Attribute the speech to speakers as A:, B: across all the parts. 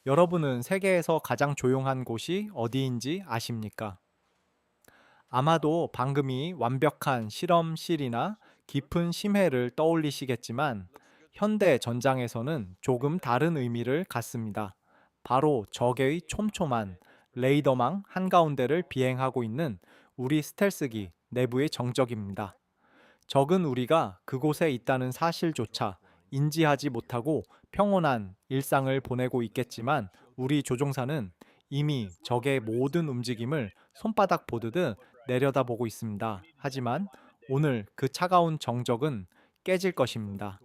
A: 여러분은 세계에서 가장 조용한 곳이 어디인지 아십니까? 아마도 방금이 완벽한 실험실이나 깊은 심해를 떠올리시겠지만 현대 전장에서는 조금 다른 의미를 갖습니다. 바로 적의 촘촘한 레이더망 한가운데를 비행하고 있는 우리 스텔스기 내부의 정적입니다. 적은 우리가 그곳에 있다는 사실조차 인지하지 못하고 평온한 일상을 보내고 있겠지만 우리 조종사는 이미 적의 모든 움직임을 손바닥 보듯 내려다보고 있습니다. 하지만 오늘 그 차가운 정적은 깨질 것입니다.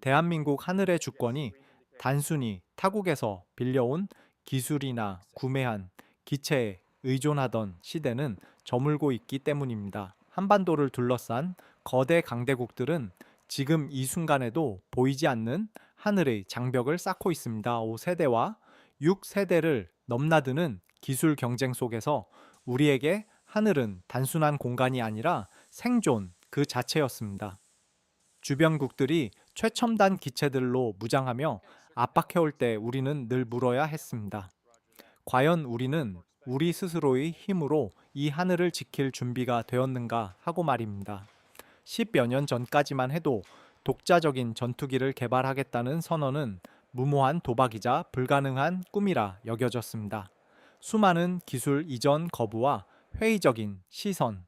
A: 대한민국 하늘의 주권이 단순히 타국에서 빌려온 기술이나 구매한 기체에 의존하던 시대는 저물고 있기 때문입니다. 한반도를 둘러싼 거대 강대국들은 지금 이 순간에도 보이지 않는 하늘의 장벽을 쌓고 있습니다. 5세대와 6세대를 넘나드는 기술 경쟁 속에서 우리에게 하늘은 단순한 공간이 아니라 생존 그 자체였습니다. 주변국들이 최첨단 기체들로 무장하며 압박해올 때 우리는 늘 물어야 했습니다. 과연 우리는 우리 스스로의 힘으로 이 하늘을 지킬 준비가 되었는가 하고 말입니다. 10여 년 전까지만 해도 독자적인 전투기를 개발하겠다는 선언은 무모한 도박이자 불가능한 꿈이라 여겨졌습니다. 수많은 기술 이전 거부와 회의적인 시선,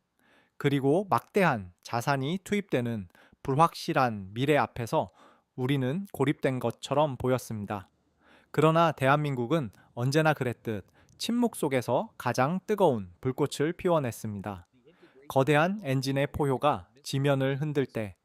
A: 그리고 막대한 자산이 투입되는 불확실한 미래 앞에서 우리는 고립된 것처럼 보였습니다. 그러나 대한민국은 언제나 그랬듯 침묵 속에서 가장 뜨거운 불꽃을 피워냈습니다. 거대한 엔진의 포효가 지면을 흔들 때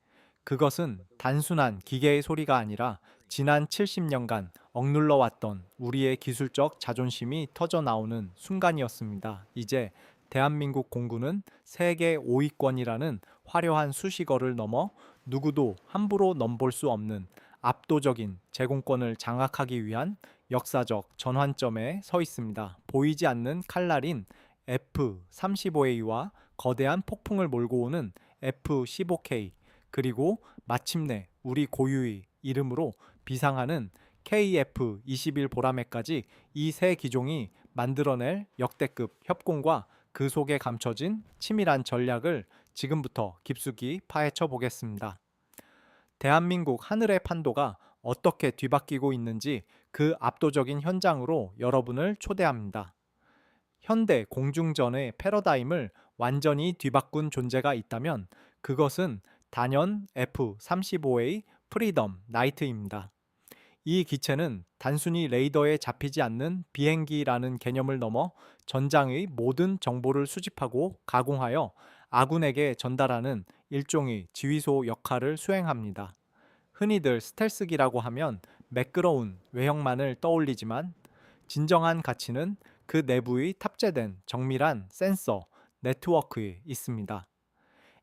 A: 그것은 단순한 기계의 소리가 아니라 지난 70년간 억눌러왔던 우리의 기술적 자존심이 터져 나오는 순간이었습니다. 이제 대한민국 공군은 세계 5위권이라는 화려한 수식어를 넘어 누구도 함부로 넘볼 수 없는 압도적인 제공권을 장악하기 위한 역사적 전환점에 서 있습니다. 보이지 않는 칼날인 F-35A와 거대한 폭풍을 몰고 오는 F-15K, 그리고 마침내 우리 고유의 이름으로 비상하는 KF-21 보라매까지 이 세 기종이 만들어낼 역대급 협공과 그 속에 감춰진 치밀한 전략을 지금부터 깊숙이 파헤쳐 보겠습니다. 대한민국 하늘의 판도가 어떻게 뒤바뀌고 있는지 그 압도적인 현장으로 여러분을 초대합니다. 현대 공중전의 패러다임을 완전히 뒤바꾼 존재가 있다면 그것은 단연 F-35A 프리덤 나이트입니다. 이 기체는 단순히 레이더에 잡히지 않는 비행기라는 개념을 넘어 전장의 모든 정보를 수집하고 가공하여 아군에게 전달하는 일종의 지휘소 역할을 수행합니다. 흔히들 스텔스기라고 하면 매끄러운 외형만을 떠올리지만 진정한 가치는 그 내부의 탑재된 정밀한 센서, 네트워크에 있습니다.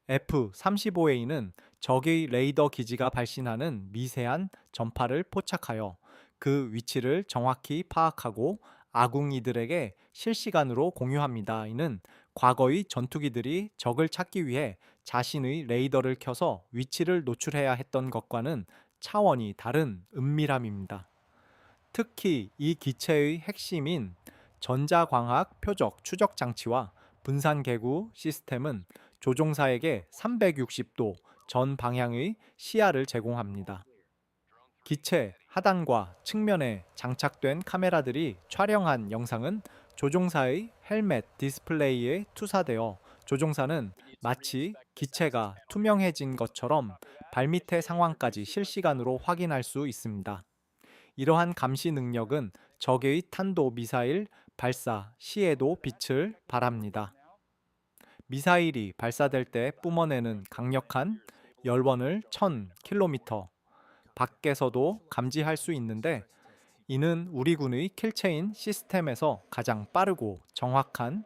A: F-35A는 적의 레이더 기지가 발신하는 미세한 전파를 포착하여 그 위치를 정확히 파악하고 아궁이들에게 실시간으로 공유합니다. 이는 과거의 전투기들이 적을 찾기 위해 자신의 레이더를 켜서 위치를 노출해야 했던 것과는 차원이 다른 은밀함입니다. 특히 이 기체의 핵심인 전자광학 표적 추적 장치와 분산 계구 시스템은 조종사에게 360도 전 방향의 시야를 제공합니다. 기체 하단과 측면에 장착된 카메라들이 촬영한 영상은 조종사의 헬멧 디스플레이에 투사되어 조종사는 마치 기체가 투명해진 것처럼 발밑의 상황까지 실시간으로 확인할 수 있습니다. 이러한 감시 능력은 적의 탄도 미사일 발사 시에도 빛을 발합니다. 미사일이 발사될 때 뿜어내는 강력한 열원을 1000km 밖에서도 감지할 수 있는데 이는 우리 군의 킬체인 시스템에서 가장 빠르고 정확한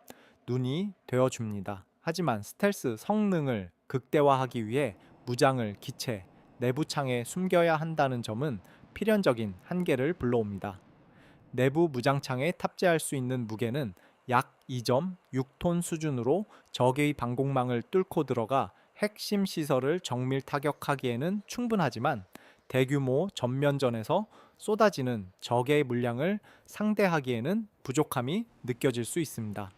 A: 눈이 되어줍니다. 하지만 스텔스 성능을 극대화하기 위해 무장을 기체 내부 창에 숨겨야 한다는 점은 필연적인 한계를 불러옵니다. 내부 무장창에 탑재할 수 있는 무게는 약 2.6톤 수준으로 적의 방공망을 뚫고 들어가 핵심 시설을 정밀 타격하기에는 충분하지만 대규모 전면전에서 쏟아지는 적의 물량을 상대하기에는 부족함이 느껴질 수 있습니다.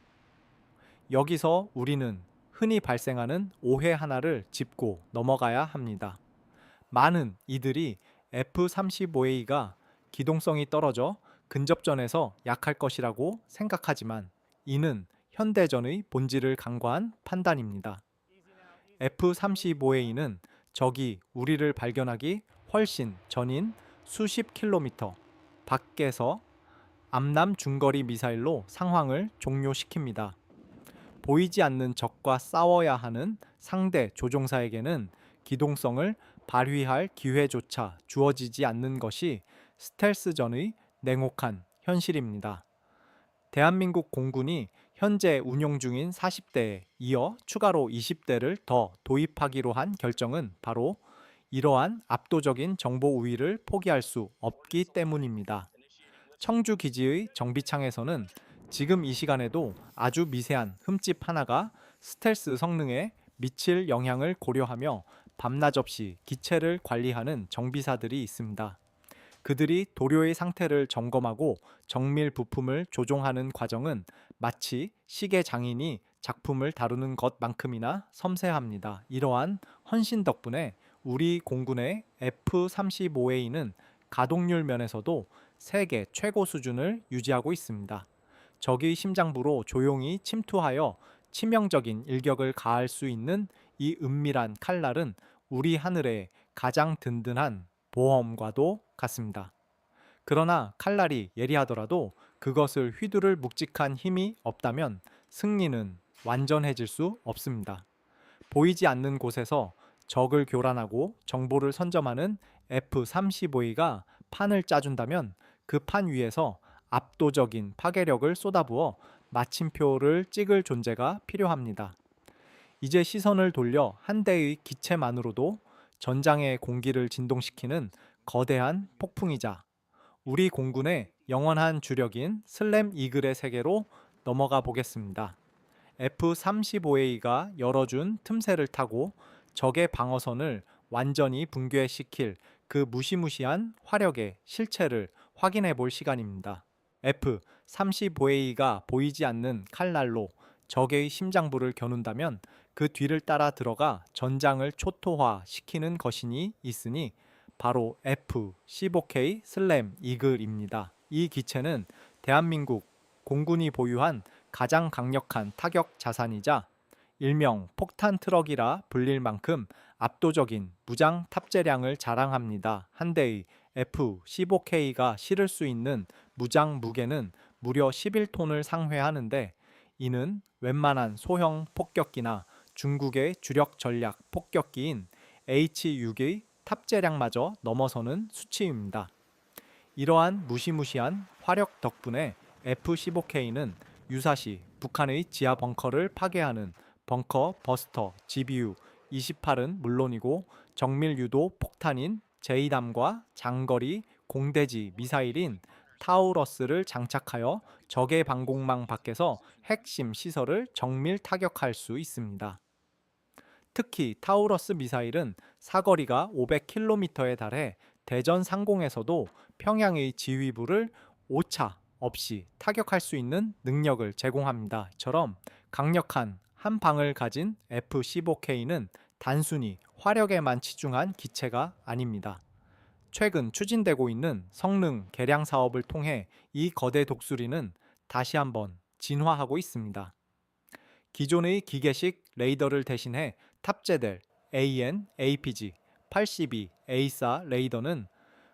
A: 여기서 우리는 흔히 발생하는 오해 하나를 짚고 넘어가야 합니다. 많은 이들이 F-35A가 기동성이 떨어져 근접전에서 약할 것이라고 생각하지만 이는 현대전의 본질을 간과한 판단입니다. F-35A는 적이 우리를 발견하기 훨씬 전인 수십 킬로미터 밖에서 암남 중거리 미사일로 상황을 종료시킵니다. 보이지 않는 적과 싸워야 하는 상대 조종사에게는 기동성을 발휘할 기회조차 주어지지 않는 것이 스텔스전의 냉혹한 현실입니다. 대한민국 공군이 현재 운용 중인 40대에 이어 추가로 20대를 더 도입하기로 한 결정은 바로 이러한 압도적인 정보 우위를 포기할 수 없기 때문입니다. 청주 기지의 정비창에서는 지금 이 시간에도 아주 미세한 흠집 하나가 스텔스 성능에 미칠 영향을 고려하며 밤낮 없이 기체를 관리하는 정비사들이 있습니다. 그들이 도료의 상태를 점검하고 정밀 부품을 조종하는 과정은 마치 시계 장인이 작품을 다루는 것만큼이나 섬세합니다. 이러한 헌신 덕분에 우리 공군의 F-35A는 가동률 면에서도 세계 최고 수준을 유지하고 있습니다. 적의 심장부로 조용히 침투하여 치명적인 일격을 가할 수 있는 이 은밀한 칼날은 우리 하늘의 가장 든든한 보험과도 같습니다. 그러나 칼날이 예리하더라도 그것을 휘두를 묵직한 힘이 없다면 승리는 완전해질 수 없습니다. 보이지 않는 곳에서 적을 교란하고 정보를 선점하는 F-35A가 판을 짜준다면 그 판 위에서 압도적인 파괴력을 쏟아부어 마침표를 찍을 존재가 필요합니다. 이제 시선을 돌려 한 대의 기체만으로도 전장의 공기를 진동시키는 거대한 폭풍이자 우리 공군의 영원한 주력인 슬램 이글의 세계로 넘어가 보겠습니다. F-35A가 열어준 틈새를 타고 적의 방어선을 완전히 붕괴시킬 그 무시무시한 화력의 실체를 확인해 볼 시간입니다. F-35A가 보이지 않는 칼날로 적의 심장부를 겨눈다면 그 뒤를 따라 들어가 전장을 초토화시키는 것이니 있으니 바로 F-15K 슬램 이글입니다. 이 기체는 대한민국 공군이 보유한 가장 강력한 타격 자산이자 일명 폭탄 트럭이라 불릴 만큼 압도적인 무장 탑재량을 자랑합니다. 한 대의 F-15K가 실을 수 있는 무장 무게는 무려 11톤을 상회하는데 이는 웬만한 소형 폭격기나 중국의 주력 전략 폭격기인 H-6의 탑재량마저 넘어서는 수치입니다. 이러한 무시무시한 화력 덕분에 F-15K는 유사시 북한의 지하 벙커를 파괴하는 벙커 버스터 GBU-28은 물론이고 정밀 유도 폭탄인 제이담과 장거리 공대지 미사일인 타우러스를 장착하여 적의 방공망 밖에서 핵심 시설을 정밀 타격할 수 있습니다. 특히 타우러스 미사일은 사거리가 500km에 달해 대전 상공에서도 평양의 지휘부를 오차 없이 타격할 수 있는 능력을 제공합니다. 이처럼 강력한 한 방을 가진 F-15K는 단순히 화력에만 치중한 기체가 아닙니다. 최근 추진되고 있는 성능 개량 사업을 통해 이 거대 독수리는 다시 한번 진화하고 있습니다. 기존의 기계식 레이더를 대신해 탑재될 AN/APG-82 레이더는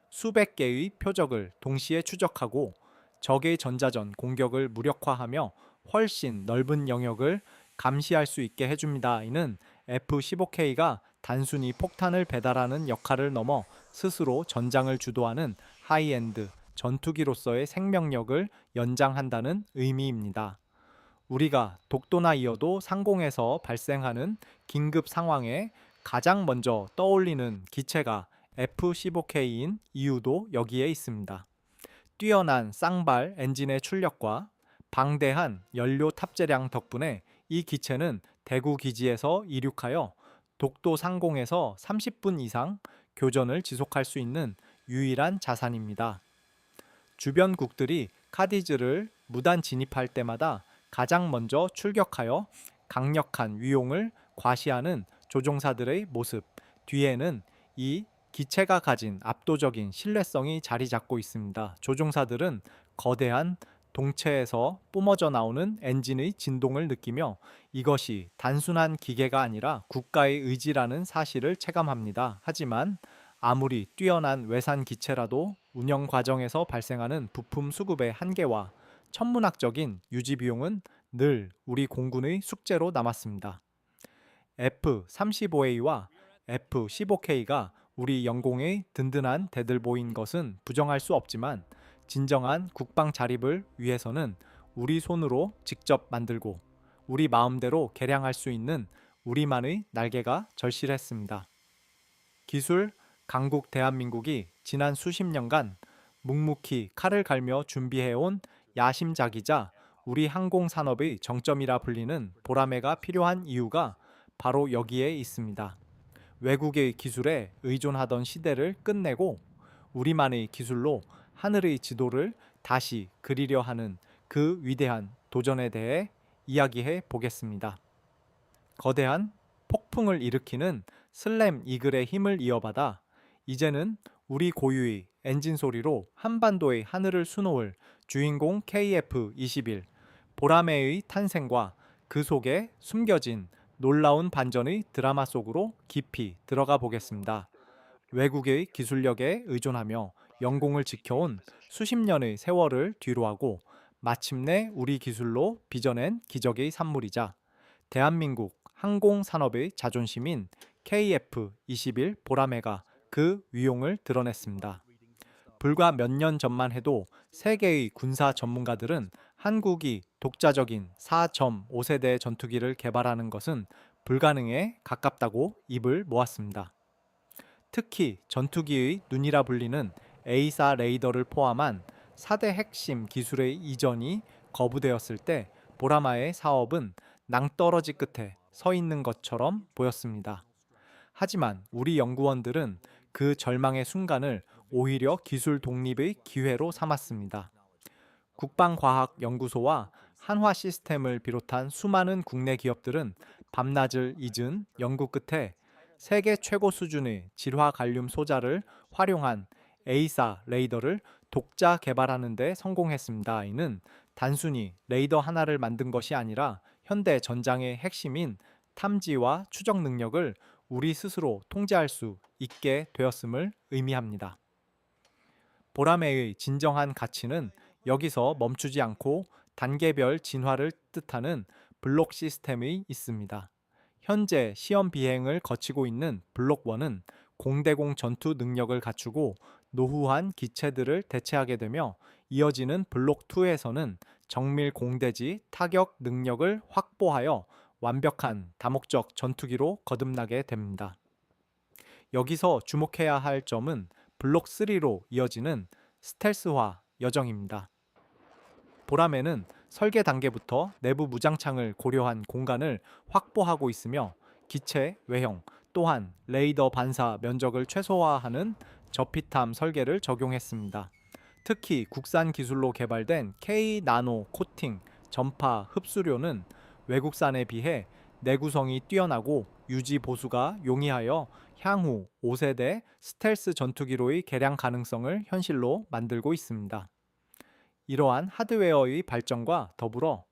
A: 수백 개의 표적을 동시에 추적하고 적의 전자전 공격을 무력화하며 훨씬 넓은 영역을 감시할 수 있게 해줍니다. 이는 F-15K가 단순히 폭탄을 배달하는 역할을 넘어 스스로 전장을 주도하는 하이엔드 전투기로서의 생명력을 연장한다는 의미입니다. 우리가 독도나 이어도 상공에서 발생하는 긴급 상황에 가장 먼저 떠올리는 기체가 F-15K인 이유도 여기에 있습니다. 뛰어난 쌍발 엔진의 출력과 방대한 연료 탑재량 덕분에 이 기체는 대구 기지에서 이륙하여 독도 상공에서 30분 이상 교전을 지속할 수 있는 유일한 자산입니다. 주변국들이 카디즈를 무단 진입할 때마다 가장 먼저 출격하여 강력한 위용을 과시하는 조종사들의 모습, 뒤에는 이 기체가 가진 압도적인 신뢰성이 자리 잡고 있습니다. 조종사들은 거대한 동체에서 뿜어져 나오는 엔진의 진동을 느끼며 이것이 단순한 기계가 아니라 국가의 의지라는 사실을 체감합니다. 하지만 아무리 뛰어난 외산 기체라도 운영 과정에서 발생하는 부품 수급의 한계와 천문학적인 유지 비용은 늘 우리 공군의 숙제로 남았습니다. F-35A와 F-15K가 우리 영공의 든든한 대들보인 것은 부정할 수 없지만 진정한 국방 자립을 위해서는 우리 손으로 직접 만들고 우리 마음대로 개량할 수 있는 우리만의 날개가 절실했습니다. 기술 강국 대한민국이 지난 수십 년간 묵묵히 칼을 갈며 준비해온 야심작이자 우리 항공산업의 정점이라 불리는 보라매가 필요한 이유가 바로 여기에 있습니다. 외국의 기술에 의존하던 시대를 끝내고 우리만의 기술로 하늘의 지도를 다시 그리려 하는 그 위대한 도전에 대해 이야기해 보겠습니다. 거대한 폭풍을 일으키는 슬램 이글의 힘을 이어받아 이제는 우리 고유의 엔진 소리로 한반도의 하늘을 수놓을 주인공 KF-21 보라매의 탄생과 그 속에 숨겨진 놀라운 반전의 드라마 속으로 깊이 들어가 보겠습니다. 외국의 기술력에 의존하며 영공을 지켜온 수십 년의 세월을 뒤로하고 마침내 우리 기술로 빚어낸 기적의 산물이자 대한민국 항공산업의 자존심인 KF-21 보라매가 그 위용을 드러냈습니다. 불과 몇 년 전만 해도 세계의 군사 전문가들은 한국이 독자적인 4.5세대 전투기를 개발하는 것은 불가능에 가깝다고 입을 모았습니다. 특히 전투기의 눈이라 불리는 A사 레이더를 포함한 4대 핵심 기술의 이전이 거부되었을 때 보라매의 사업은 낭떠러지 끝에 서 있는 것처럼 보였습니다. 하지만 우리 연구원들은 그 절망의 순간을 오히려 기술 독립의 기회로 삼았습니다. 국방과학연구소와 한화시스템을 비롯한 수많은 국내 기업들은 밤낮을 잊은 연구 끝에 세계 최고 수준의 질화 갈륨 소자를 활용한 A사 레이더를 독자 개발하는 데 성공했습니다. 이는 단순히 레이더 하나를 만든 것이 아니라 현대 전장의 핵심인 탐지와 추적 능력을 우리 스스로 통제할 수 있게 되었음을 의미합니다. 보라매의 진정한 가치는 여기서 멈추지 않고 단계별 진화를 뜻하는 블록 시스템에 있습니다. 현재 시험 비행을 거치고 있는 블록 1은 공대공 전투 능력을 갖추고 노후한 기체들을 대체하게 되며 이어지는 블록 2에서는 정밀 공대지 타격 능력을 확보하여 완벽한 다목적 전투기로 거듭나게 됩니다. 여기서 주목해야 할 점은 블록 3로 이어지는 스텔스화 여정입니다. 보라매는 설계 단계부터 내부 무장창을 고려한 공간을 확보하고 있으며 기체 외형 또한 레이더 반사 면적을 최소화하는 저피탐 설계를 적용했습니다. 특히 국산 기술로 개발된 K-나노 코팅 전파 흡수료는 외국산에 비해 내구성이 뛰어나고 유지 보수가 용이하여 향후 5세대 스텔스 전투기로의 개량 가능성을 현실로 만들고 있습니다. 이러한 하드웨어의 발전과 더불어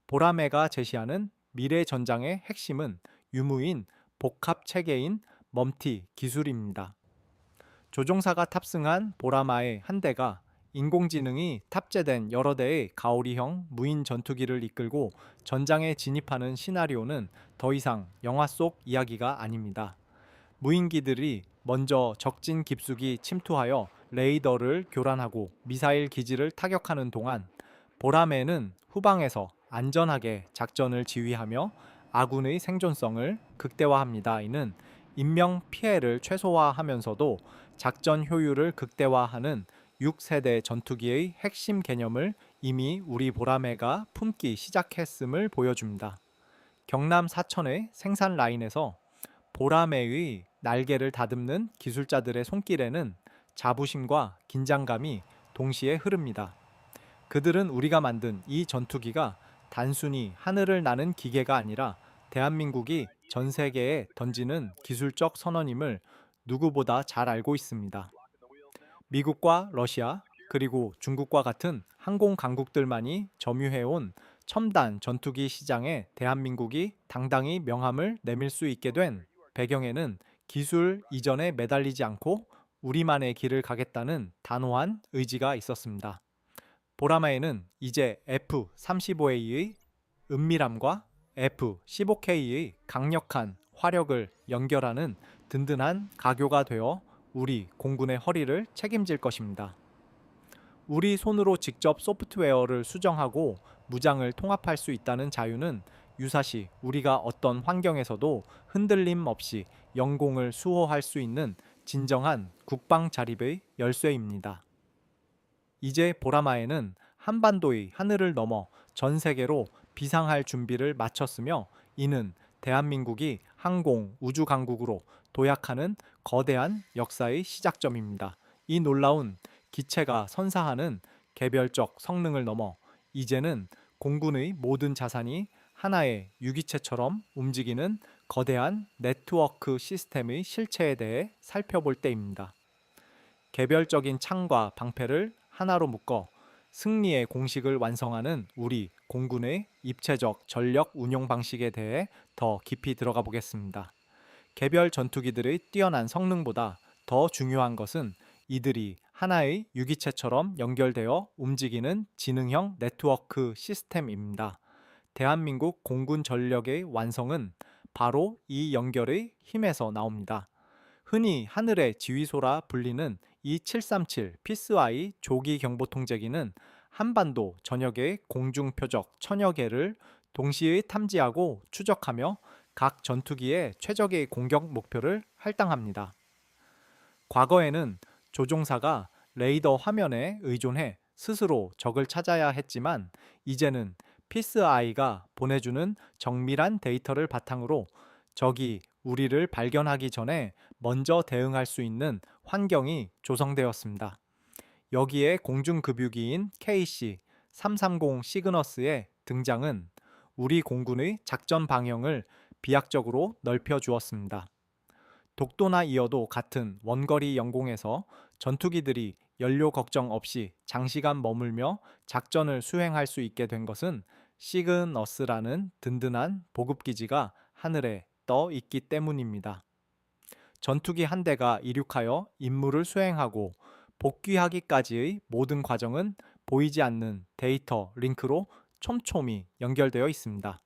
A: 보라매가 제시하는 미래 전장의 핵심은 유무인 복합 체계인 멈티 기술입니다. 조종사가 탑승한 보라매의 한 대가 인공지능이 탑재된 여러 대의 가오리형 무인 전투기를 이끌고 전장에 진입하는 시나리오는 더 이상 영화 속 이야기가 아닙니다. 무인기들이 먼저 적진 깊숙이 침투하여 레이더를 교란하고 미사일 기지를 타격하는 동안 보라매는 후방에서 안전하게 작전을 지휘하며 아군의 생존성을 극대화합니다. 이는 인명 피해를 최소화하면서도 작전 효율을 극대화하는 6세대 전투기의 핵심 개념을 이미 우리 보라매가 품기 시작했음을 보여줍니다. 경남 사천의 생산 라인에서 보라매의 날개를 다듬는 기술자들의 손길에는 자부심과 긴장감이 동시에 흐릅니다. 그들은 우리가 만든 이 전투기가 단순히 하늘을 나는 기계가 아니라 대한민국이 전 세계에 던지는 기술적 선언임을 누구보다 잘 알고 있습니다. 미국과 러시아, 그리고 중국과 같은 항공 강국들만이 점유해온 첨단 전투기 시장에 대한민국이 당당히 명함을 내밀 수 있게 된 배경에는 기술 이전에 매달리지 않고 우리만의 길을 가겠다는 단호한 의지가 있었습니다. 보라마에는 이제 F-35A의 은밀함과 F-15K의 강력한 화력을 연결하는 든든한 가교가 되어 우리 공군의 허리를 책임질 것입니다. 우리 손으로 직접 소프트웨어를 수정하고 무장을 통합할 수 있다는 자유는 유사시 우리가 어떤 환경에서도 흔들림 없이 영공을 수호할 수 있는 진정한 국방 자립의 열쇠입니다. 이제 보라마에는 한반도의 하늘을 넘어 전 세계로 비상할 준비를 마쳤으며, 이는 대한민국이 항공 우주 강국으로 도약하는 거대한 역사의 시작점입니다. 이 놀라운 기체가 선사하는 개별적 성능을 넘어 이제는 공군의 모든 자산이 하나의 유기체처럼 움직이는 거대한 네트워크 시스템의 실체에 대해 살펴볼 때입니다. 개별적인 창과 방패를 하나로 묶어 승리의 공식을 완성하는 우리 공군의 입체적 전력 운용 방식에 대해 더 깊이 들어가 보겠습니다. 개별 전투기들의 뛰어난 성능보다 더 중요한 것은 이들이 하나의 유기체처럼 연결되어 움직이는 지능형 네트워크 시스템입니다. 대한민국 공군 전력의 완성은 바로 이 연결의 힘에서 나옵니다. 흔히 하늘의 지휘소라 불리는 이 737 피스아이 조기 경보 통제기는 한반도 전역의 공중 표적 1000여 개를 동시에 탐지하고 추적하며 각 전투기의 최적의 공격 목표를 할당합니다. 과거에는 조종사가 레이더 화면에 의존해 스스로 적을 찾아야 했지만, 이제는 피스아이가 보내주는 정밀한 데이터를 바탕으로 적이 우리를 발견하기 전에 먼저 대응할 수 있는 환경이 조성되었습니다. 여기에 공중급유기인 KC-330 시그너스의 등장은 우리 공군의 작전 방향을 비약적으로 넓혀 주었습니다. 독도나 이어도 같은 원거리 영공에서 전투기들이 연료 걱정 없이 장시간 머물며 작전을 수행할 수 있게 된 것은 시그너스라는 든든한 보급기지가 하늘에 떠 있기 때문입니다. 전투기 한 대가 이륙하여 임무를 수행하고 복귀하기까지의 모든 과정은 보이지 않는 데이터 링크로 촘촘히 연결되어 있습니다.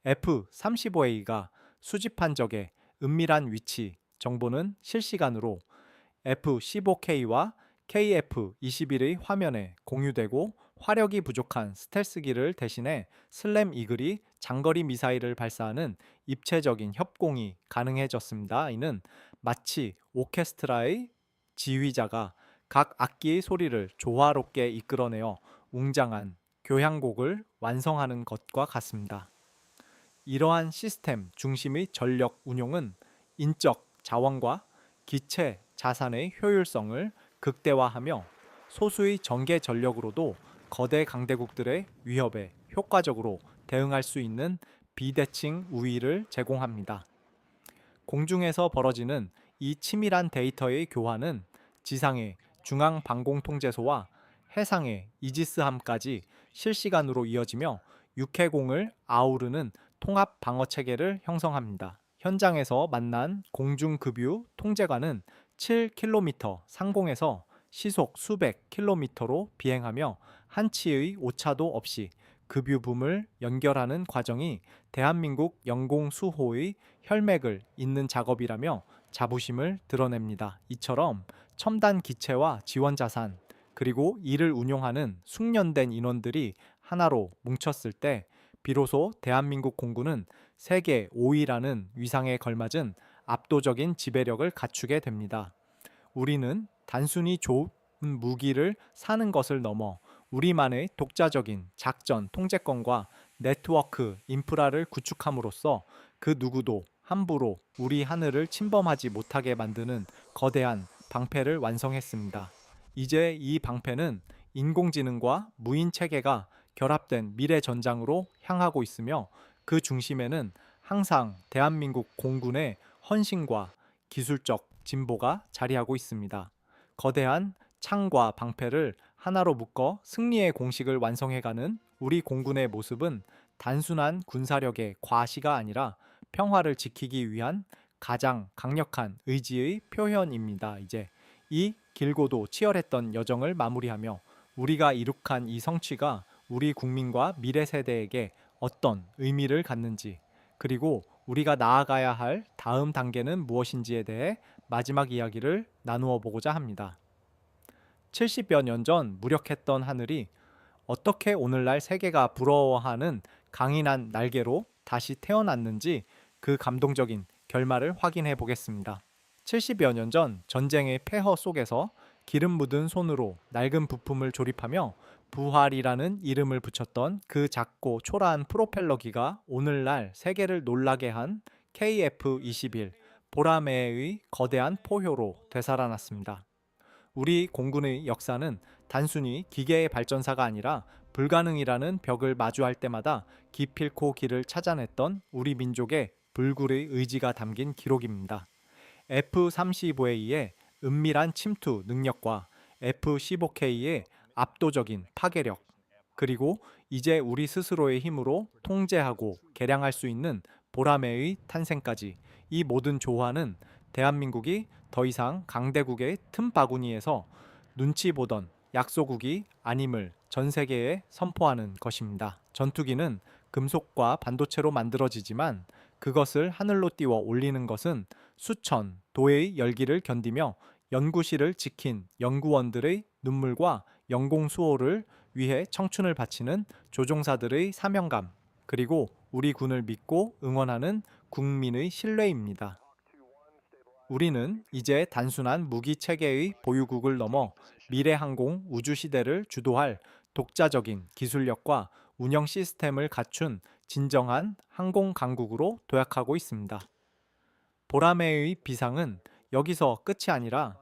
A: F-35A가 수집한 적의 은밀한 위치 정보는 실시간으로 F-15K와 KF-21의 화면에 공유되고, 화력이 부족한 스텔스기를 대신해 슬램 이글이 장거리 미사일을 발사하는 입체적인 협공이 가능해졌습니다. 이는 마치 오케스트라의 지휘자가 각 악기의 소리를 조화롭게 이끌어내어 웅장한 교향곡을 완성하는 것과 같습니다. 이러한 시스템 중심의 전력 운용은 인적 자원과 기체 자산의 효율성을 극대화하며 소수의 전개 전력으로도 거대 강대국들의 위협에 효과적으로 대응할 수 있는 비대칭 우위를 제공합니다. 공중에서 벌어지는 이 치밀한 데이터의 교환은 지상의 중앙방공통제소와 해상의 이지스함까지 실시간으로 이어지며 육해공을 아우르는 통합 방어 체계를 형성합니다. 현장에서 만난 공중급유 통제관은 7km 상공에서 시속 수백 킬로미터로 비행하며 한치의 오차도 없이 급유붐을 연결하는 과정이 대한민국 영공 수호의 혈맥을 잇는 작업이라며 자부심을 드러냅니다. 이처럼 첨단 기체와 지원 자산, 그리고 이를 운용하는 숙련된 인원들이 하나로 뭉쳤을 때 비로소 대한민국 공군은 세계 5위라는 위상에 걸맞은 압도적인 지배력을 갖추게 됩니다. 우리는 단순히 좋은 무기를 사는 것을 넘어 우리만의 독자적인 작전 통제권과 네트워크 인프라를 구축함으로써 그 누구도 함부로 우리 하늘을 침범하지 못하게 만드는 거대한 방패를 완성했습니다. 이제 이 방패는 인공지능과 무인 체계가 결합된 미래 전장으로 향하고 있으며 그 중심에는 항상 대한민국 공군의 헌신과 기술적 진보가 자리하고 있습니다. 거대한 창과 방패를 하나로 묶어 승리의 공식을 완성해가는 우리 공군의 모습은 단순한 군사력의 과시가 아니라 평화를 지키기 위한 가장 강력한 의지의 표현입니다. 이제 이 길고도 치열했던 여정을 마무리하며 우리가 이룩한 이 성취가 우리 국민과 미래 세대에게 어떤 의미를 갖는지, 그리고 우리가 나아가야 할 다음 단계는 무엇인지에 대해 마지막 이야기를 나누어 보고자 합니다. 70여 년 전 무력했던 하늘이 어떻게 오늘날 세계가 부러워하는 강인한 날개로 다시 태어났는지 그 감동적인 결말을 확인해 보겠습니다. 70여 년 전 전쟁의 폐허 속에서 기름 묻은 손으로 낡은 부품을 조립하며 부활이라는 이름을 붙였던 그 작고 초라한 프로펠러기가 오늘날 세계를 놀라게 한 KF-21 보라매의 거대한 포효로 되살아났습니다. 우리 공군의 역사는 단순히 기계의 발전사가 아니라 불가능이라는 벽을 마주할 때마다 기필코 길을 찾아냈던 우리 민족의 불굴의 의지가 담긴 기록입니다. F-35A의 은밀한 침투 능력과 F-15K의 압도적인 파괴력, 그리고 이제 우리 스스로의 힘으로 통제하고 개량할 수 있는 보라매의 탄생까지, 이 모든 조화는 대한민국이 더 이상 강대국의 틈바구니에서 눈치 보던 약소국이 아님을 전 세계에 선포하는 것입니다. 전투기는 금속과 반도체로 만들어지지만 그것을 하늘로 띄워 올리는 것은 수천 도의 열기를 견디며 연구실을 지킨 연구원들의 눈물과 연공수호를 위해 청춘을 바치는 조종사들의 사명감, 그리고 우리 군을 믿고 응원하는 국민의 신뢰입니다. 우리는 이제 단순한 무기 체계의 보유국을 넘어 미래 항공 우주 시대를 주도할 독자적인 기술력과 운영 시스템을 갖춘 진정한 항공 강국으로 도약하고 있습니다. 보라매의 비상은 여기서 끝이 아니라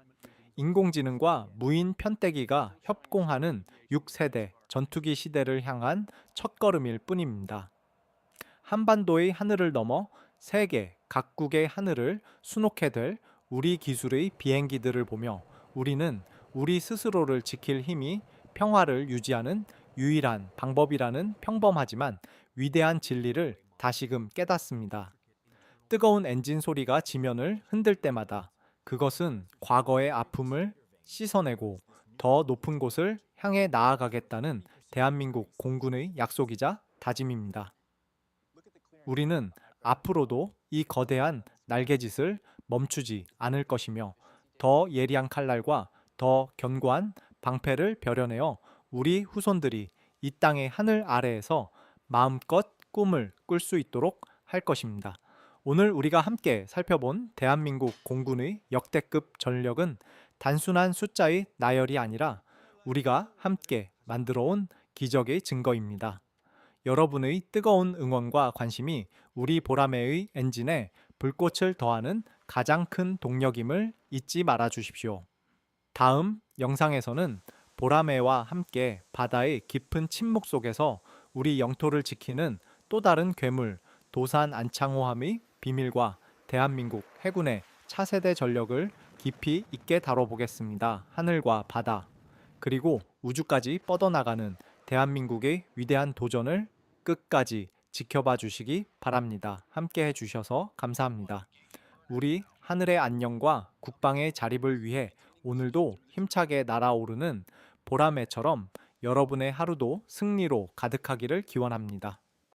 A: 인공지능과 무인 편대기가 협공하는 6세대 전투기 시대를 향한 첫걸음일 뿐입니다. 한반도의 하늘을 넘어 세계 각국의 하늘을 수놓게 될 우리 기술의 비행기들을 보며 우리는 우리 스스로를 지킬 힘이 평화를 유지하는 유일한 방법이라는 평범하지만 위대한 진리를 다시금 깨닫습니다. 뜨거운 엔진 소리가 지면을 흔들 때마다 그것은 과거의 아픔을 씻어내고 더 높은 곳을 향해 나아가겠다는 대한민국 공군의 약속이자 다짐입니다. 우리는 앞으로도 이 거대한 날개짓을 멈추지 않을 것이며 더 예리한 칼날과 더 견고한 방패를 벼려내어 우리 후손들이 이 땅의 하늘 아래에서 마음껏 꿈을 꿀 수 있도록 할 것입니다. 오늘 우리가 함께 살펴본 대한민국 공군의 역대급 전력은 단순한 숫자의 나열이 아니라 우리가 함께 만들어온 기적의 증거입니다. 여러분의 뜨거운 응원과 관심이 우리 보라매의 엔진에 불꽃을 더하는 가장 큰 동력임을 잊지 말아 주십시오. 다음 영상에서는 보라매와 함께 바다의 깊은 침묵 속에서 우리 영토를 지키는 또 다른 괴물 도산 안창호함의 비밀과 대한민국 해군의 차세대 전력을 깊이 있게 다뤄보겠습니다. 하늘과 바다, 그리고 우주까지 뻗어나가는 대한민국의 위대한 도전을 끝까지 지켜봐 주시기 바랍니다. 함께 해주셔서 감사합니다. 우리 하늘의 안녕과 국방의 자립을 위해 오늘도 힘차게 날아오르는 보라매처럼 여러분의 하루도 승리로 가득하기를 기원합니다.